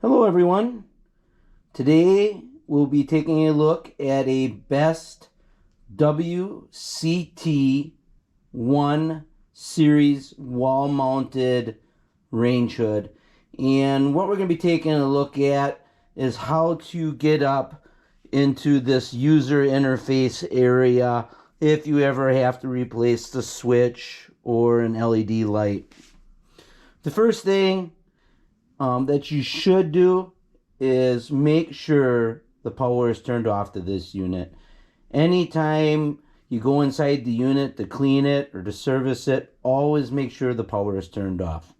Hello everyone. Today we'll be taking a look at a best WCT1 series wall mounted range hood. And what we're going to be taking a look at is how to get up into this user interface area if you ever have to replace the switch or an LED light. The first thing that you should do is make sure the power is turned off to this unit. Anytime you go inside the unit to clean it or to service it, always make sure the power is turned off.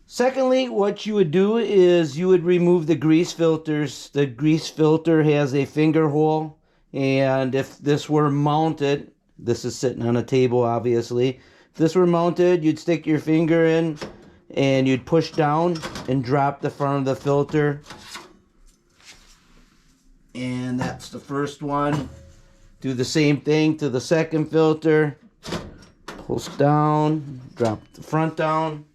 Secondly, what you would do is you would remove the grease filters. The grease filter has a finger hole, and if this were mounted, this is sitting on a table obviously, if this were mounted, you'd stick your finger in and you'd push down and drop the front of the filter, and that's the first one. Do the same thing to the second filter. Push down, drop the front down.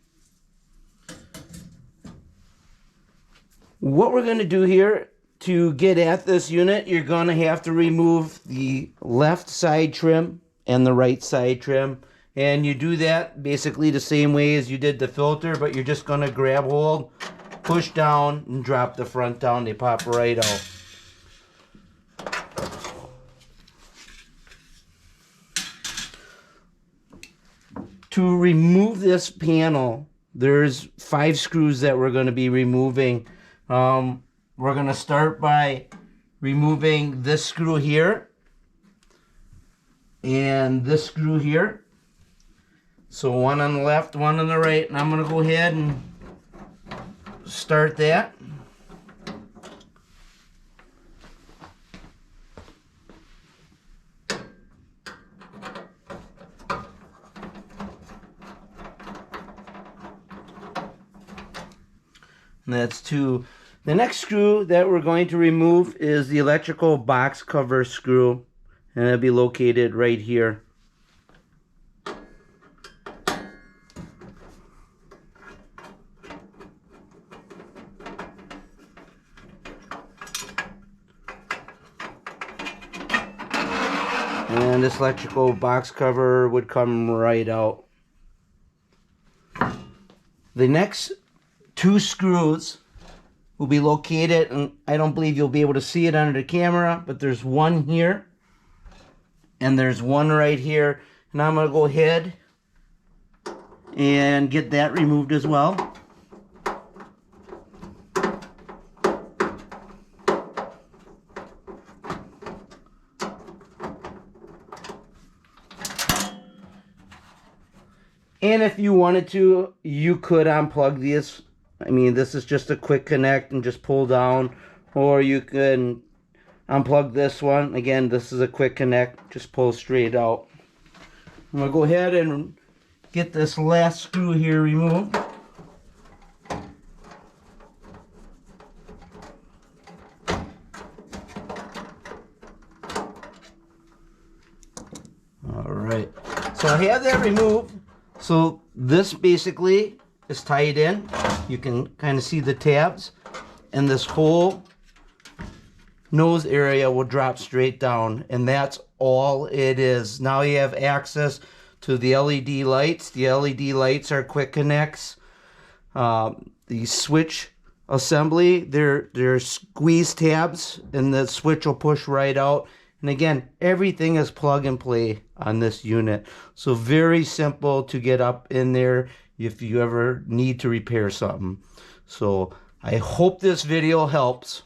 What we're going to do here to get at this unit, you're going to have to remove the left side trim and the right side trim. And you do that basically the same way as you did the filter, but you're just going to grab hold, push down, and drop the front down. They pop right out. To remove this panel, there's 5 screws that we're going to be removing. We're going to start by removing this screw here and this screw here. So one on the left, one on the right, and I'm going to go ahead and start that. And that's 2. The next screw that we're going to remove is the electrical box cover screw, and it'll be located right here. And this electrical box cover would come right out. The next 2 screws will be located, and I don't believe you'll be able to see it under the camera, but there's one here and there's one right here, and I'm going to go ahead and get that removed as well. And if you wanted to, you could unplug this. I mean, this is just a quick connect and just pull down. Or you can unplug this one. Again, this is a quick connect. Just pull straight out. I'm going to go ahead and get this last screw here removed. Alright. So I have that removed. So this basically is tied in. You can kind of see the tabs, and this whole nose area will drop straight down, and that's all it is. Now you have access to the LED lights. The LED lights are quick connects. The switch assembly, they're squeeze tabs, and the switch will push right out. And again, everything is plug and play on this unit. So very simple to get up in there if you ever need to repair something. So I hope this video helps.